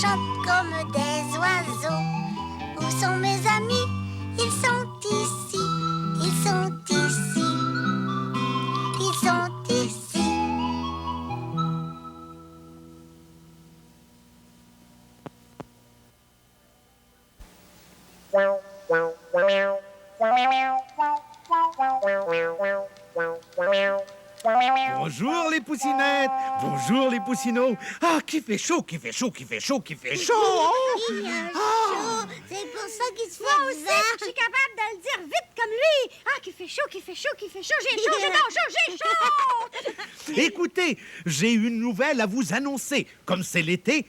chantent comme des oiseaux. Où sont mes amis? Ils sont ici. Ils sont ici. Ils sont ici. Bonjour les poussinettes, bonjour les poussinots. Ah, qui fait chaud, qui fait chaud, qui fait chaud, qui fait chaud. Il a chaud. C'est pour ça qu'il se fait Moi aussi, vent. je suis capable de le dire vite comme lui. Ah, qui fait chaud, qui fait chaud, qui fait chaud. J'ai chaud, j'ai chaud, j'ai chaud. Écoutez, j'ai une nouvelle à vous annoncer. Comme c'est l'été,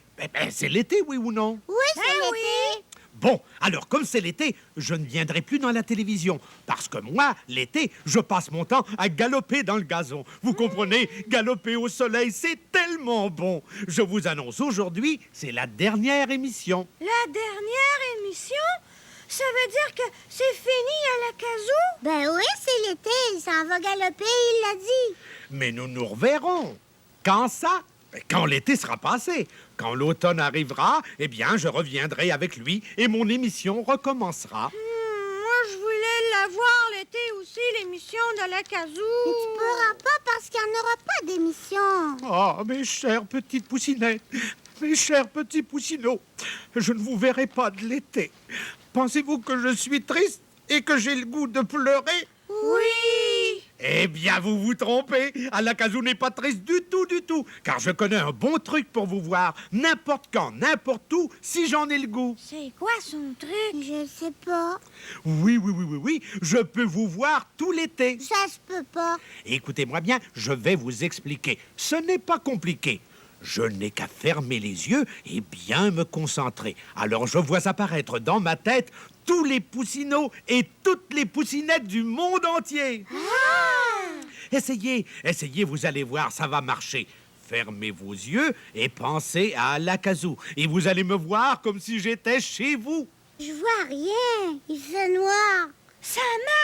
c'est l'été, oui ou non? Oui, c'est l'été. Bon, alors comme c'est l'été, je ne viendrai plus dans la télévision. Parce que moi, l'été, je passe mon temps à galoper dans le gazon. Vous comprenez? Galoper au soleil, c'est tellement bon. Je vous annonce aujourd'hui, c'est la dernière émission. La dernière émission? Ça veut dire que c'est fini à la casou? Ben oui, c'est l'été. Il s'en va galoper, il l'a dit. Mais nous nous reverrons. Quand ça? Quand l'été sera passé. Quand l'automne arrivera, eh bien, je reviendrai avec lui et mon émission recommencera. Moi, je voulais la voir l'été aussi, l'émission de la casou. Mais tu pourras pas parce qu'il n'y en aura pas d'émission. Oh, mes chères petites poussinettes, mes chers petits poussinots, je ne vous verrai pas de l'été. Pensez-vous que je suis triste et que j'ai le goût de pleurer? Oui. Eh bien, vous vous trompez. Alakazou n'est pas triste du tout, car je connais un bon truc pour vous voir, n'importe quand, n'importe où, si j'en ai le goût. C'est quoi son truc? Je sais pas. Oui, je peux vous voir tout l'été. Ça se peut pas. Écoutez-moi bien, je vais vous expliquer. Ce n'est pas compliqué. Je n'ai qu'à fermer les yeux et bien me concentrer. Alors je vois apparaître dans ma tête tous les poussinots et toutes les poussinettes du monde entier. Essayez, vous allez voir, ça va marcher. Fermez vos yeux et pensez à Alakazou. Et vous allez me voir comme si j'étais chez vous. Je vois rien. Il fait noir. Ça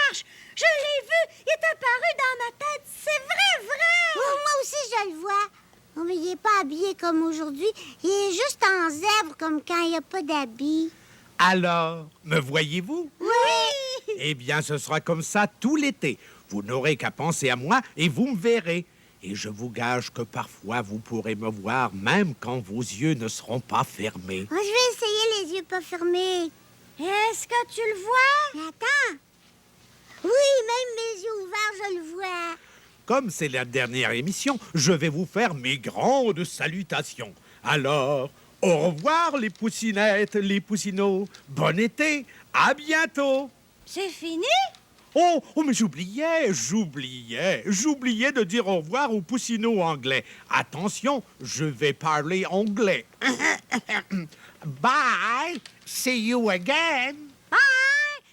marche! Je l'ai vu! Il est apparu dans ma tête! C'est vrai! Oh, moi aussi, je le vois. Oh, mais il n'est pas habillé comme aujourd'hui. Il est juste en zèbre comme quand il n'y a pas d'habit. Alors, me voyez-vous? Oui! Eh bien, ce sera comme ça tout l'été. Vous n'aurez qu'à penser à moi et vous me verrez. Et je vous gage que parfois, vous pourrez me voir même quand vos yeux ne seront pas fermés. Oh, je vais essayer les yeux pas fermés. Est-ce que tu le vois? Mais attends. Oui, même mes yeux ouverts, je le vois. Comme c'est la dernière émission, je vais vous faire mes grandes salutations. Alors, au revoir les poussinettes, les poussinots. Bon été, à bientôt. C'est fini? Oh, mais j'oubliais de dire au revoir aux poussinots anglais. Attention, je vais parler anglais. Bye, see you again. Bye!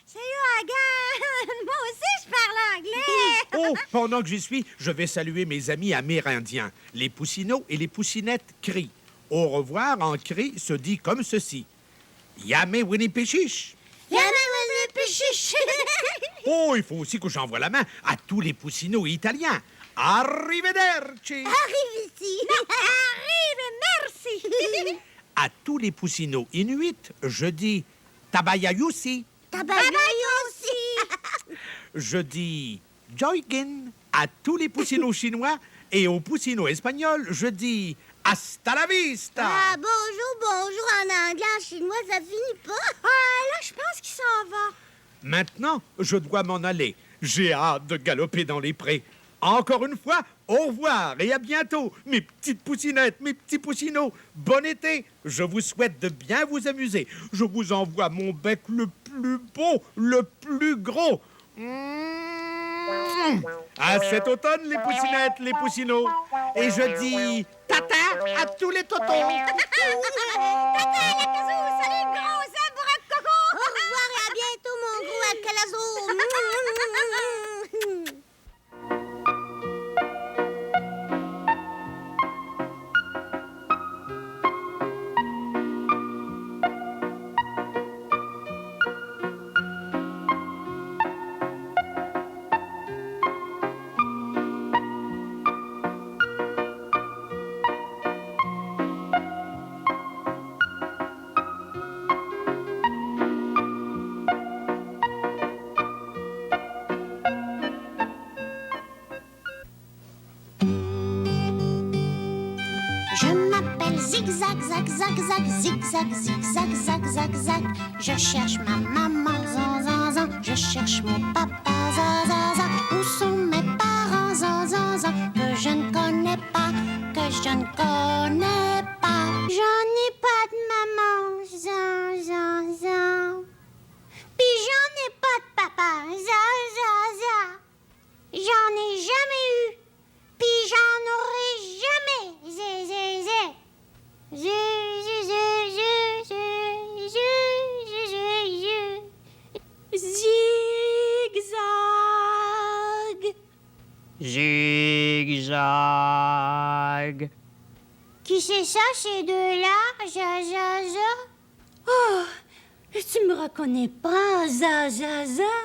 See you again! Moi aussi, je parle anglais! Oh, pendant que j'y suis, je vais saluer mes amis amérindiens. Les poussinots et les poussinettes crient. Au revoir en cri se dit comme ceci. Yame Winnipichish. Oh, il faut aussi que j'envoie la main à tous les poussinots italiens. Arrivederci. Arrive ici. Arrive, merci! À tous les poussinots inuits, je dis Tabayayusi. Tabac aussi. Je dis Joygin. À tous les poussinots chinois et aux poussinots espagnols, je dis Hasta la vista. Ah, bonjour en anglais, en chinois, ça finit pas. Ah, là, je pense qu'il s'en va. Maintenant, je dois m'en aller. J'ai hâte de galoper dans les prés. Encore une fois, au revoir et à bientôt, mes petites poussinettes, mes petits poussinots. Bon été. Je vous souhaite de bien vous amuser. Je vous envoie mon bec le plus beau, le plus gros. À cet automne, les poussinettes, les poussinots. Et je dis tata à tous les totons. Tata, la casou! Salut, gros zèbre de coco! Au revoir et à bientôt, mon gros Alcalazo. zac, zac, zigzag, zigzag, zac, zac, zac. Je cherche ma maman, zan, zan, zan. Je cherche mon papa, zan, zan, zan. Où sont mes parents, zan, zan, zan. Que je ne connais pas, que je ne connais pas. J'en ai pas de maman, zan, zan, zan. Puis j'en ai pas de papa, zan, zan, zan. J'en ai jamais eu, puis j'en aurai jamais, zé, zé, zé. Zé, zé, zé, zé, zé, zé, zé, zé, zé. Zigzag. Zigzag. Qui c'est ça, ces deux-là, za, za, za? Oh, tu me reconnais pas, za, za, za?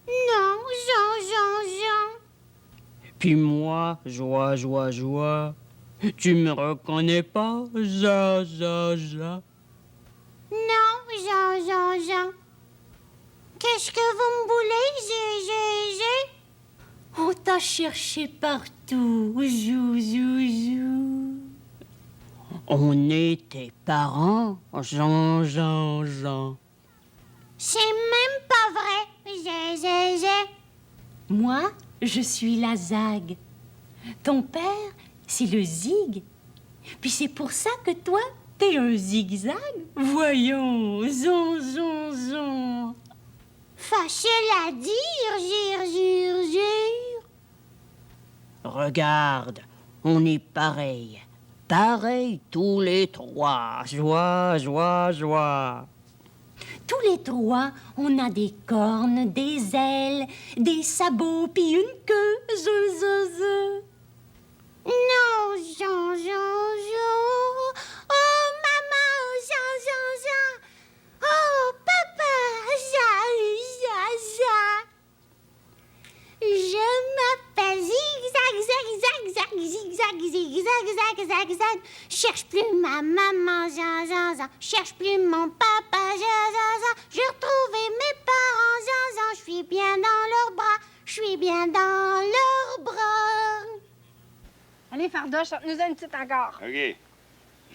Non, zan, zan, zan. Puis moi, joie, joie, joie. Tu me reconnais pas, za, za, za. Non, zan, zan, zan. Qu'est-ce que vous me voulez, zé, zé, zé? On t'a cherché partout, zou, zou, zou. On est tes parents, Jean, Jean, Jean. C'est même pas vrai, zé, zé, zé. Moi, je suis la zag. Ton père, c'est le zig. Puis c'est pour ça que toi, t'es un zigzag. Voyons, zon, zon, zon. Facile à dire, zir, zir, zir. Regarde, on est pareil. Pareil tous les trois. Joie, joie, joie. Tous les trois, on a des cornes, des ailes, des sabots, puis une queue. Zeu, zeu, zeu. Non, Jean, Jean, Jean. Oh, maman, Jean, Jean, Jean. Oh, papa, Jean, Jean, Jean. Je m'appelle Zigzag, zag, zag, zag, zigzag, zigzag, zag, zag, zag. Cherche plus ma maman, Jean, Jean, Jean. Cherche plus mon papa, Jean, Jean, Jean. J'ai retrouvé mes parents, Jean, Jean. Je suis bien dans leurs bras, je suis bien dans leurs bras. Allez, Fardoche, chante-nous une petite encore. OK.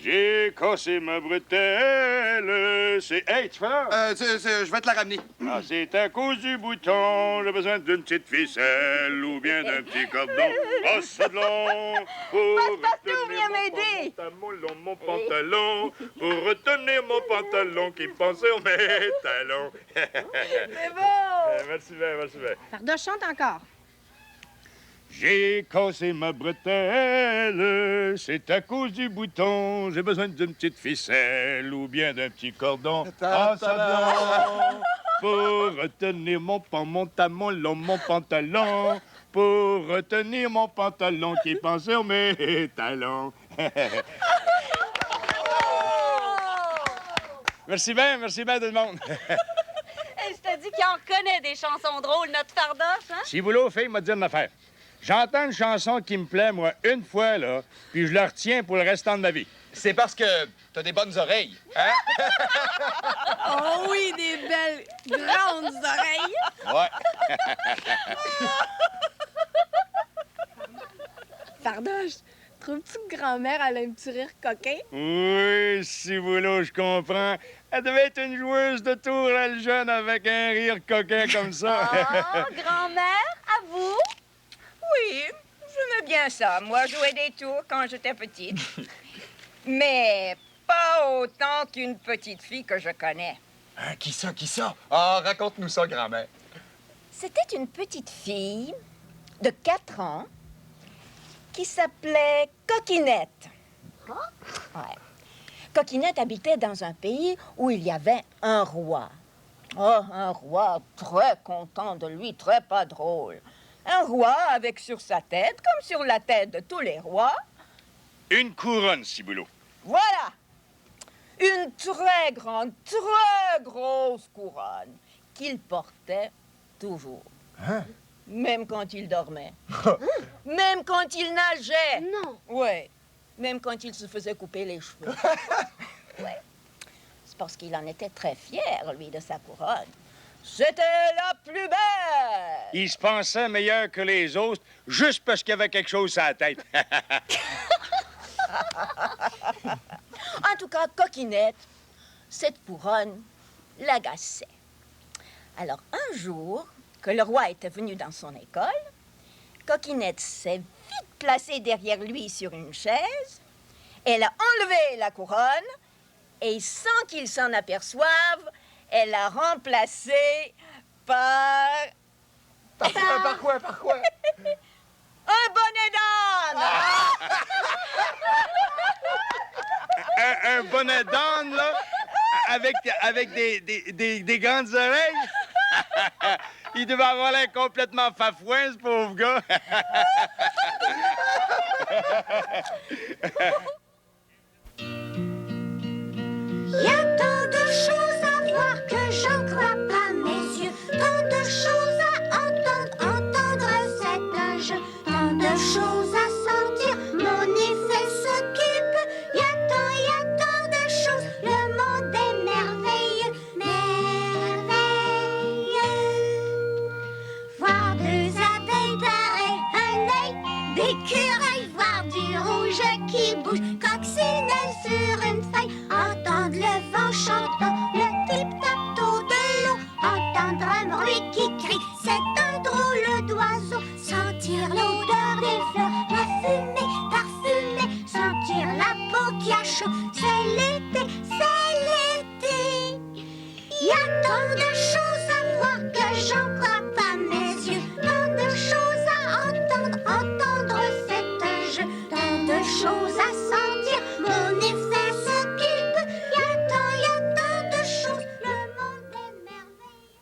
J'ai cassé ma bretelle. C'est... Hey, tu fais là? Je vais te la ramener. Ah, c'est à cause du bouton. J'ai besoin d'une petite ficelle ou bien d'un petit cordon. Ah, ça de long pour retenir mon pantalon. Pour retenir mon pantalon qui pensait aux mes talons. C'est beau! Merci bien, merci bien. Fardoche, chante encore. J'ai cassé ma bretelle, c'est à cause du bouton. J'ai besoin d'une petite ficelle ou bien d'un petit cordon. Ah, ça blanc, pour retenir mon talon, mon pantalon. Pour retenir mon pantalon qui pense sur mes talons. Merci bien tout le monde. Je te dis qu'il en connaît des chansons drôles, notre Fardoche, hein? Si vous voulez, fille, m'a dit une affaire. J'entends une chanson qui me plaît, moi, une fois, là, puis je la retiens pour le restant de ma vie. C'est parce que t'as des bonnes oreilles, hein? Oh oui, des belles grandes oreilles. Ouais. Fardoche, trouves-tu que grand-mère elle a un petit rire coquin? Oui, si vous voulez, je comprends. Elle devait être une joueuse de tour, elle, jeune, avec un rire coquin comme ça. Ah, grand-mère, à vous? Oui, j'aimais bien ça. Moi, jouer des tours quand j'étais petite. Mais pas autant qu'une petite fille que je connais. Hein, qui ça? Ah, raconte-nous ça, grand-mère. C'était une petite fille de 4 ans qui s'appelait Coquinette. Ouais. Coquinette habitait dans un pays où il y avait un roi. Oh, un roi très content de lui, très pas drôle. Un roi avec sur sa tête, comme sur la tête de tous les rois, Une couronne, Ciboulot. voilà, une très grande, très grosse couronne qu'il portait toujours. Hein? Même quand il dormait. Même quand il nageait. Non. Ouais. Même quand il se faisait couper les cheveux. Ouais. C'est parce qu'il en était très fier, lui, de sa couronne. C'était la plus belle! Il se pensait meilleur que les autres juste parce qu'il y avait quelque chose sur la tête. En tout cas, Coquinette, cette couronne l'agaçait. Alors, un jour, que le roi était venu dans son école, Coquinette s'est vite placée derrière lui sur une chaise. Elle a enlevé la couronne et, sans qu'il s'en aperçoive, elle l'a remplacé par... Par quoi? un bonnet d'âne! Un bonnet d'âne, là, avec des grandes oreilles. Il devait avoir l'air complètement fafouin, ce pauvre gars. Y a tant de choses à voir que j'en crois pas mes yeux. Tant de choses à entendre c'est un jeu. Tant de choses à sentir, mon effet s'occupe. Y a tant de choses, le monde est merveilleux, merveilleux. Voir deux abeilles pareilles, un œil d'écureuil, voir du rouge qui bouge, coccinelle sur une feuille, entendre le vent chantant, le tip-tap-toe de l'eau, entendre un bruit qui crie, c'est un drôle d'oiseau, sentir l'odeur des fleurs, la fumée parfumée, sentir la peau qui a chaud, c'est l'été, c'est l'été. Y a tant de choses à voir que j'en crois pas mes yeux, tant de choses à entendre c'est un jeu, tant de choses à sentir, mon effet s'occupe. Y a tant de choses, le monde est merveilleux.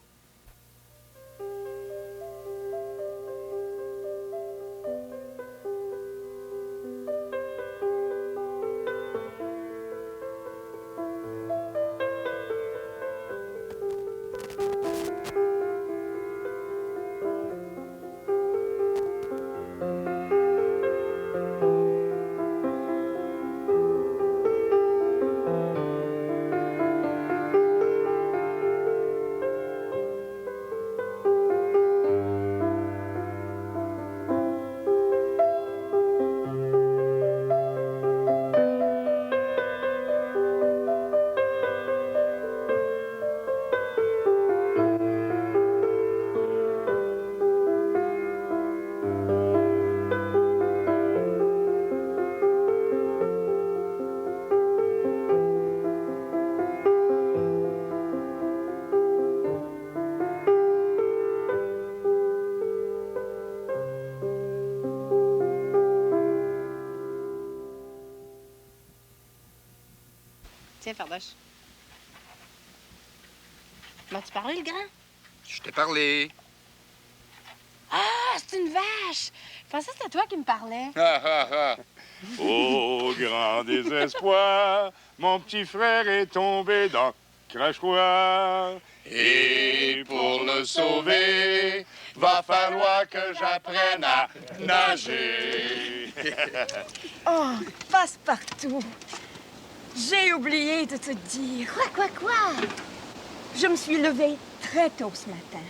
Tiens, Fardoche. M'as-tu parlé, le grand? Je t'ai parlé. Ah, c'est une vache! Je pensais que c'était toi qui me parlais. Au grand désespoir, mon petit frère est tombé dans le crachoir. Et pour le sauver, va falloir que j'apprenne à nager. Oh, Passe-Partout, j'ai oublié de te dire. Quoi? Je me suis levée très tôt ce matin.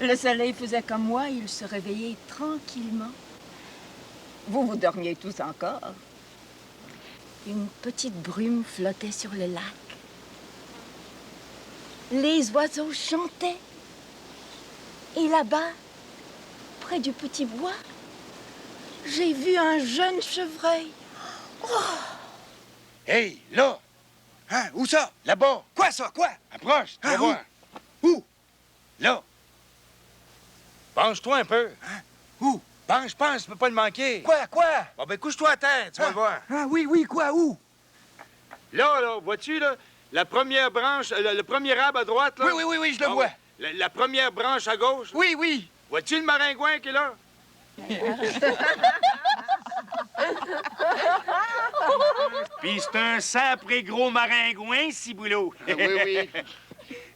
Le soleil faisait comme moi, il se réveillait tranquillement. Vous dormiez tous encore. Une petite brume flottait sur le lac. Les oiseaux chantaient. Et là-bas, près du petit bois, j'ai vu un jeune chevreuil. Hey, là! Hein? Où ça? Là-bas! Quoi ça? Quoi? Approche, tu vas Ah, voir. Où? Là! Penche-toi un peu. Hein? Où? Penche, tu peux pas le manquer. Quoi? Bon, ben, couche-toi à terre, tu vas le voir. Ah oui, quoi? Où? Là, vois-tu, là, la première branche, le premier arbre à droite, là? Oui, je le Ah, vois. ouais. La première branche à gauche? Oui. Vois-tu le maringouin qui est là? Puis c'est un sapré gros maringouin, ciboulot. Oui.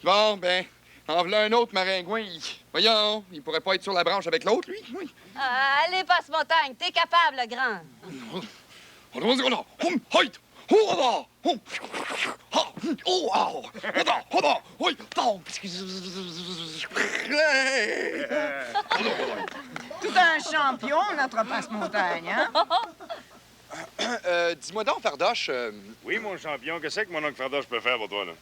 Bon, ben, en voilà un autre maringouin. Voyons, il pourrait pas être sur la branche avec l'autre, lui? Oui. Allez, Passe-Montagne, t'es capable, le grand. Tout un champion, notre Passe-Montagne, hein? Dis-moi donc, Fardoche, Oui, mon champion, qu'est-ce que mon oncle Fardoche peut faire pour toi, là?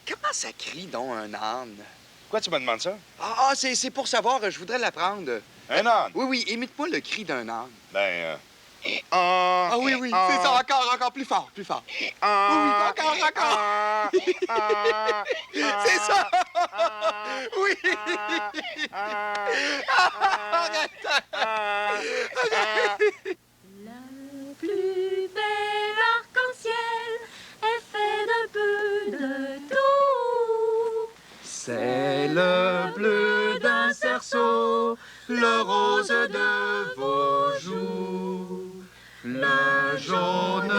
comment ça crie donc un âne? Pourquoi tu me demandes ça? C'est pour savoir, je voudrais l'apprendre. Un âne? Oui, imite-moi le cri d'un âne. Ben, oui, c'est ça, encore, plus fort, plus fort. Oui, encore. C'est ça! Oui! La plus belle arc-en-ciel est fait d'un peu de tout. C'est le bleu d'un cerceau, le rose de vos joues, le jaune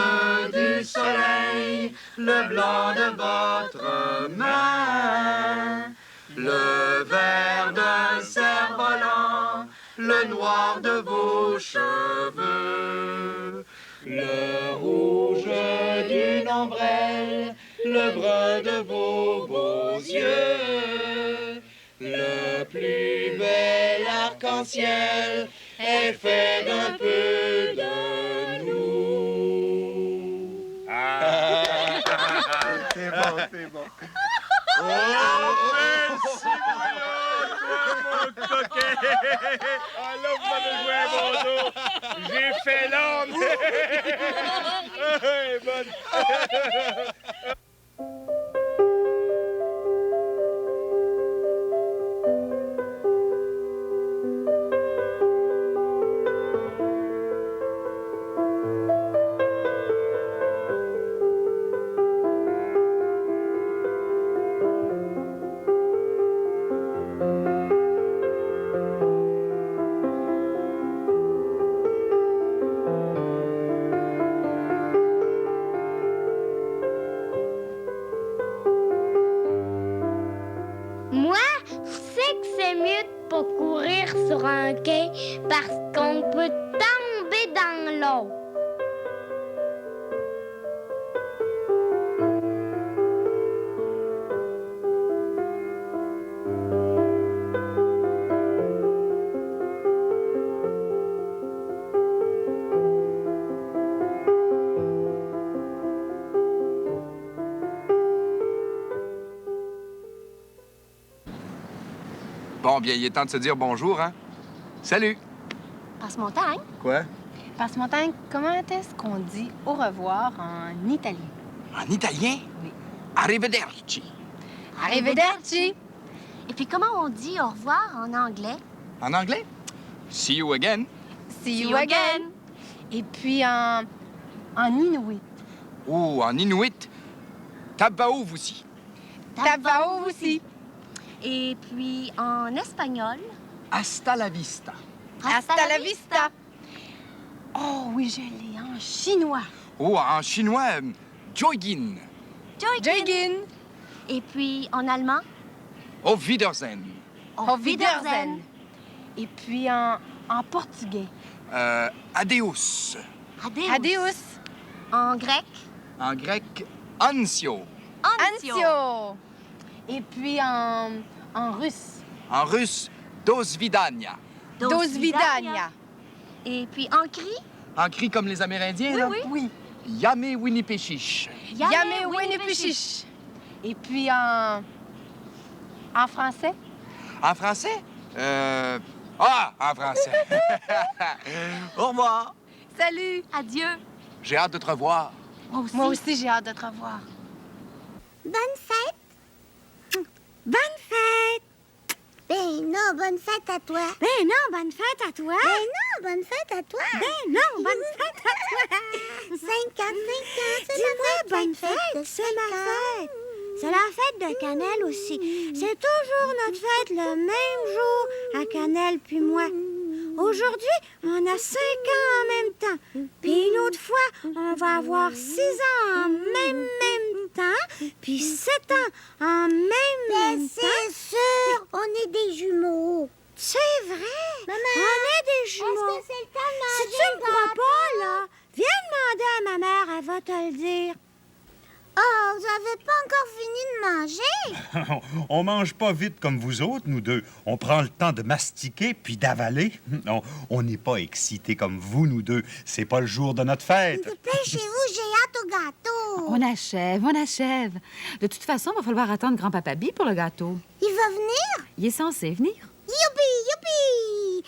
du soleil, le blanc de votre main, le vert d'un cerf-volant, le noir de vos cheveux, le rouge d'une ombrelle, le brun de vos beaux yeux. Le plus bel arc-en-ciel est fait d'un peu de nous. c'est bon. Oh, merci, toi, mon coquet! Ah, là, vous m'avez joué un bon dos. J'ai fait l'homme. Bonne. Moi, je sais que c'est mieux de pas courir sur un quai parce qu'on peut tomber dans l'eau. Bon, bien, il est temps de se dire bonjour, hein? Salut! Passe-montagne? Quoi? Passe-montagne, comment est-ce qu'on dit au revoir en italien? En italien? Oui. Arrivederci. Arrivederci! Et puis comment on dit au revoir en anglais? En anglais? See you again. See you again! Et puis en inuit. Ou en inuit, tabaou aussi. Tabaou aussi. Et puis en espagnol? Hasta la vista. Hasta la vista! Oh oui, je l'ai en chinois. Ou en chinois, Joygin. Joygin! Et puis en allemand? Auf Wiedersehen. Auf Wiedersehen! Et puis en portugais. Adeus. Adeus! En grec? En grec, ansio. Ansio! Et puis en russe. En russe, do svidania. Do svidania. Et puis en cri? En cri comme les Amérindiens, là? Oui. Yame Winnipeshish. Yame Winnipeshish. Et puis en français? En français? En français. Au revoir. Salut! Adieu. J'ai hâte de te revoir. Moi aussi, j'ai hâte de te revoir. Bonne fête. Bonne fête. Ben non, bonne fête à toi. Ben non, bonne fête à toi. Ben non, bonne fête à toi. Ben non, bonne fête à toi. 5 ans, dis-moi bonne fête, c'est ma fête. C'est la fête de Cannelle aussi. C'est toujours notre fête le même jour à Cannelle puis moi. Aujourd'hui, on a 5 ans en même temps. Puis une autre fois, on va avoir 6 ans en même temps. Puis 7 ans en même temps. C'est sûr, on est des jumeaux. C'est vrai. Maman, on est des jumeaux. Est-ce que c'est le temps de manger? Si tu ne crois pas, là, viens demander à ma mère, elle va te le dire. Oh, vous n'avez pas encore fini de de manger. On mange pas vite comme vous autres, nous deux. On prend le temps de mastiquer puis d'avaler. On n'est pas excités comme vous, nous deux. C'est pas le jour de notre fête. Dépêchez-vous, j'ai hâte au gâteau. On achève, on achève. De toute façon, il va falloir attendre grand-papa Bi pour le gâteau. Il va venir? Il est censé venir. Youpi, youpi!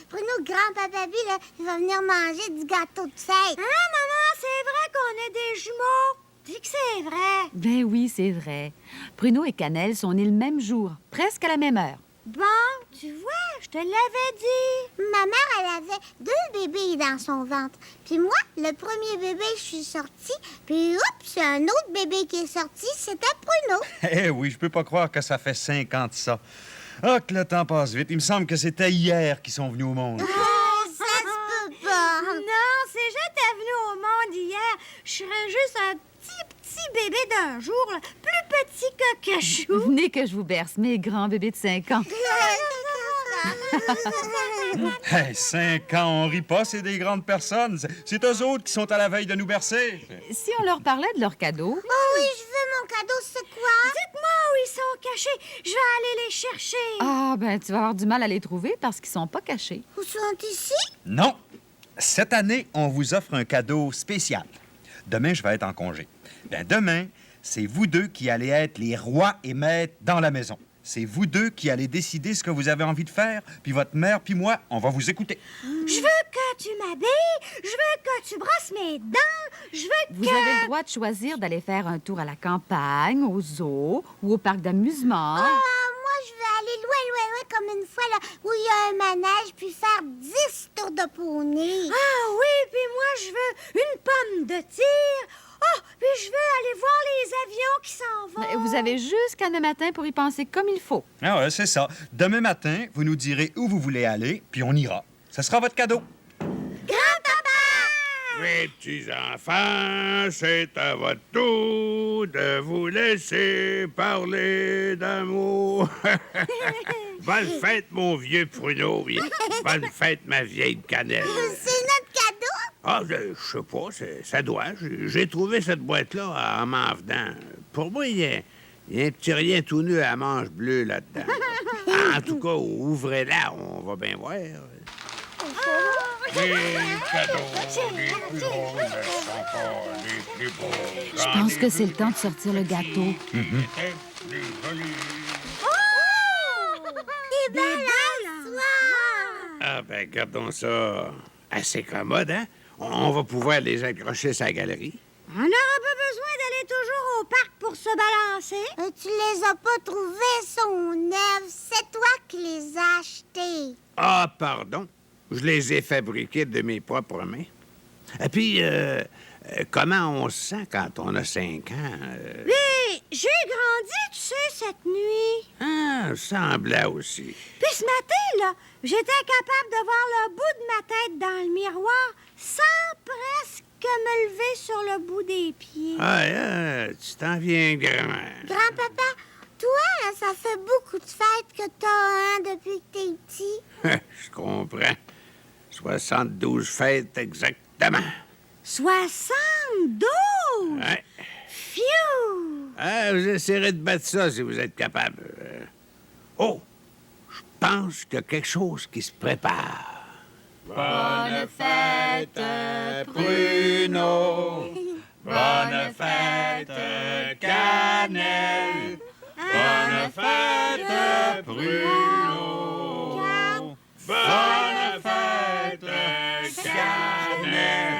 Bruno, grand-papa Bi, là, il va venir manger du gâteau de fête. Hein, maman, c'est vrai qu'on est des jumeaux? Dis que c'est vrai. Ben oui, c'est vrai. Bruno et Cannelle sont nés le même jour, presque à la même heure. Bon, tu vois, je te l'avais dit. Ma mère, elle avait 2 bébés dans son ventre. Puis moi, le premier bébé, je suis sortie. Puis oups, un autre bébé qui est sorti, c'était Bruno. Eh oui, je peux pas croire que ça fait 5 ans de ça. Ah, que le temps passe vite. Il me semble que c'était hier qu'ils sont venus au monde. Oh, ça se peut pas. Non, si j'étais venue au monde hier, je serais juste un petit bébé d'un jour, là, plus petit que cachou. Venez que je vous berce, mes grands bébés de 5 ans. Hey, 5 ans, on rit pas, c'est des grandes personnes. C'est eux autres qui sont à la veille de nous bercer. Si on leur parlait de leurs cadeaux... Oh oui, je veux mon cadeau, c'est quoi? Dites-moi où ils sont cachés. Je vais aller les chercher. Ah, ben tu vas avoir du mal à les trouver parce qu'ils sont pas cachés. Où sont ici? Non. Cette année, on vous offre un cadeau spécial. Demain, je vais être en congé. Ben, demain, c'est vous deux qui allez être les rois et maîtres dans la maison. C'est vous deux qui allez décider ce que vous avez envie de faire, puis votre mère puis moi, on va vous écouter. Je veux que tu m'habilles, je veux que tu brosses mes dents, je veux Vous que... avez le droit de choisir d'aller faire un tour à la campagne, au zoo ou au parc d'amusement. Ah, moi, je veux aller loin, comme une fois, là, où il y a un manège, puis faire 10 tours de poney. Ah oui, puis moi, je veux une pomme de tir. Oh, puis je veux aller voir les avions qui s'en vont. Vous avez jusqu'à demain matin pour y penser comme il faut. Ah ouais, c'est ça. Demain matin, vous nous direz où vous voulez aller, puis on ira. Ce sera votre cadeau. Mes petits enfants, c'est à votre tour de vous laisser parler d'amour. Bonne fête, mon vieux pruneau. Bonne fête, ma vieille cannelle. C'est notre cadeau? Ah, je sais pas, ça doit. J'ai trouvé cette boîte-là en m'en venant. Pour moi, il y a un petit rien tout nu à manche bleue là-dedans. En tout cas, ouvrez-la, on va bien voir. Les cadeaux, les plus gros ne sont pas les plus beaux. Je pense que c'est le temps de sortir le gâteau. Les jolis. Des balançoires! Ah, ben, gardons ça assez commode, hein? On va pouvoir les accrocher sur la galerie. On n'aura pas besoin d'aller toujours au parc pour se balancer. Tu les as pas trouvés, sont neufs. C'est toi qui les as achetés. Ah, pardon. Je les ai fabriqués de mes propres mains. Et puis, comment on se sent quand on a 5 ans? Mais j'ai grandi, tu sais, cette nuit. Ah, semblant aussi. Puis ce matin, là, j'étais capable de voir le bout de ma tête dans le miroir sans presque me lever sur le bout des pieds. Ah, tu t'en viens grand. Grand-papa, toi, là, ça fait beaucoup de fêtes que t'as, hein, depuis que t'es petit. Je comprends. 72 fêtes exactement. 72! Ouais. Phew! Ah, vous essayerez de battre ça si vous êtes capable. Oh, je pense qu'il y a quelque chose qui se prépare. Bonne fête, Bruno. Bonne fête, Cannelle. Bonne fête, Bruno. Bonne fête, Cannelle.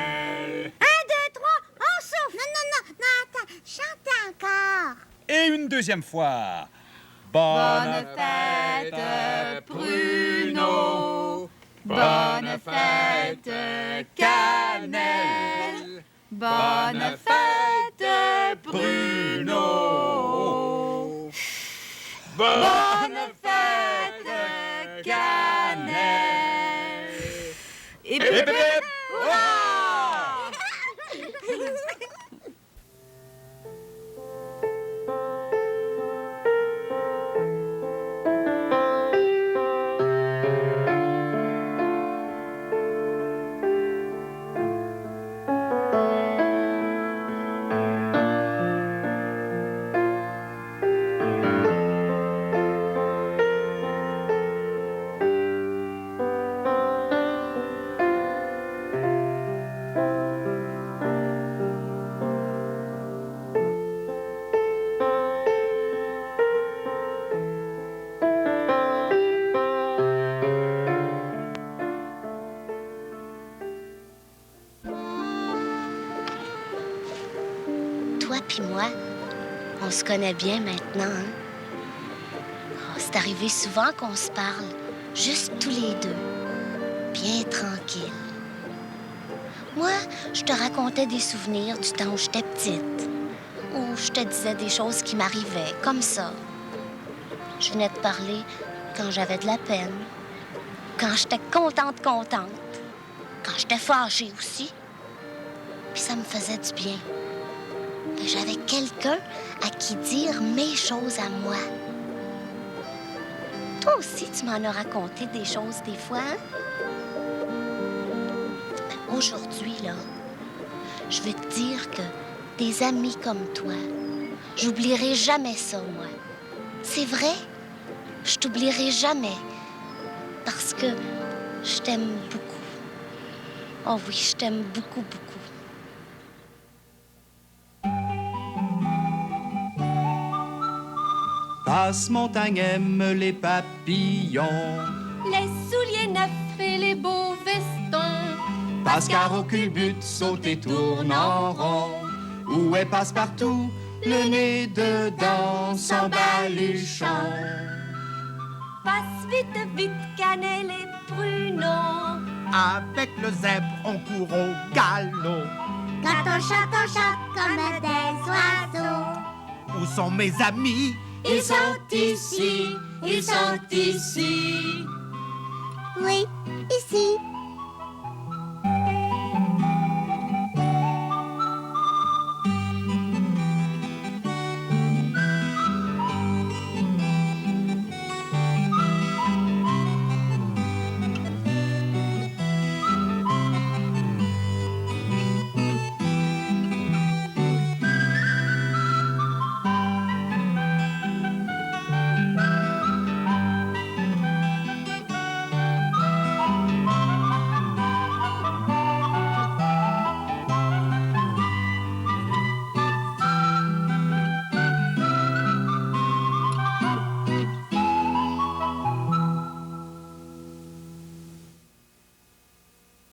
1, 2, 3, on souffle! Non, attends, chante encore. Et une deuxième fois. Bonne fête, Bruno. Bonne fête, Cannelle. Bonne fête, Bruno. Bonne fête, Cannelle. Et Hip, hip, hip. On se connaît bien maintenant, hein? Oh, c'est arrivé souvent qu'on se parle, juste tous les deux, bien tranquille. Moi, je te racontais des souvenirs du temps où j'étais petite, où je te disais des choses qui m'arrivaient, comme ça. Je venais te parler quand j'avais de la peine, quand j'étais contente, quand j'étais fâchée aussi. Puis ça me faisait du bien. J'avais quelqu'un à qui dire mes choses à moi. Toi aussi, tu m'en as raconté des choses des fois, hein? Aujourd'hui, là, je veux te dire que des amis comme toi, j'oublierai jamais ça, moi. C'est vrai, je t'oublierai jamais parce que je t'aime beaucoup. Oh oui, je t'aime beaucoup, beaucoup. Passe-montagne aime les papillons, les souliers neufs et les beaux vestons. Pascaro culbute, saute et tourne en rond. Où est passe-partout, le nez dedans, sans baluchon. Passe vite, vite, cannelle et pruneau. Avec le zèbre, on court au galop. Quand on chante comme des oiseaux. Où sont mes amis? Ils sont ici, ils sont ici. Oui, ici.